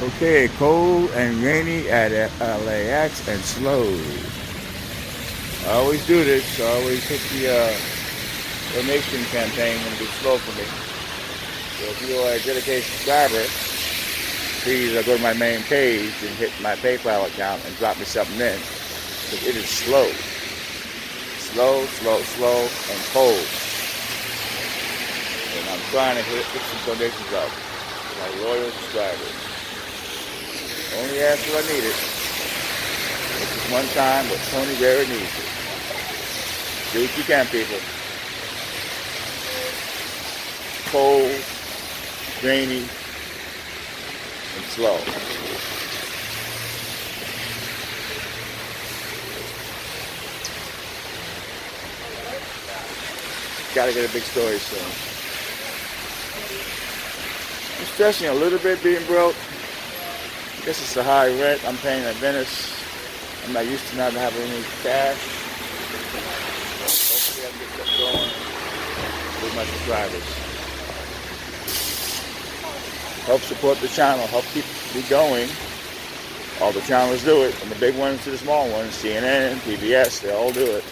Okay, cold and rainy at LAX and slow. I always do this. I always hit the donation campaign when it gets slow for me. So if you are a dedicated subscriber, please go to my main page and hit my PayPal account and drop me something in. Because it is slow. Slow, and cold. And I'm trying to hit some donations up to my loyal subscribers. Only ask what I need it. This is one time, but Tony Vera needs it. Do what you can, people. Cold, rainy, and slow. Gotta get a big story soon. I'm stressing a little bit being broke. I guess it's a high rent I'm paying at Venice. I'm not used to not having any cash. So hopefully I can get stuff going with my subscribers. Help support the channel. Help keep me going. All the channels do it, from the big ones to the small ones. CNN, PBS, they all do it.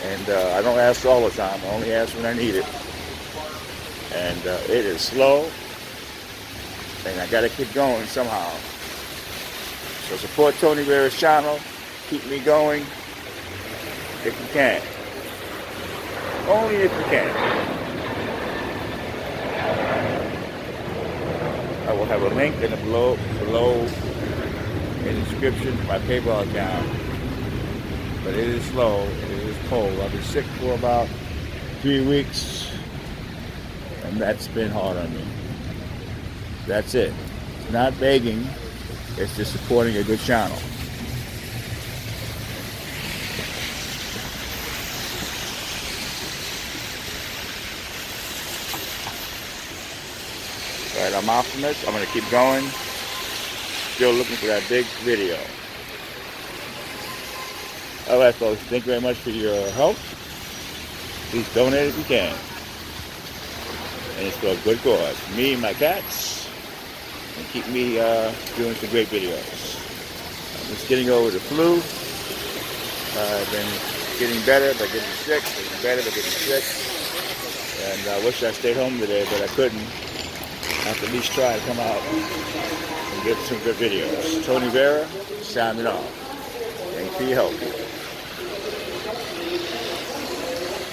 And I don't ask all the time. I only ask when I need it. And it is slow. And I gotta keep going somehow. So support Tony Vera's channel. Keep me going if you can. Only if you can. I will have a link in the below in the description to my PayPal account. But it is slow. It is cold. I've been sick for about 3 weeks, and that's been hard on me. That's it. It's not begging, it's just supporting a good channel. Alright, I'm Optimus. I'm going to keep going. Still looking for that big video. Alright, folks. Thank you very much for your help. Please donate if you can. And it's for a good cause. Me and my cats. And keep me doing some great videos. I'm just getting over the flu. I've been getting better by getting sick, getting better by getting sick. And I wish I stayed home today, but I couldn't. I have to at least try to come out and get some good videos. Tony Vera, signing off. Thanks for your help.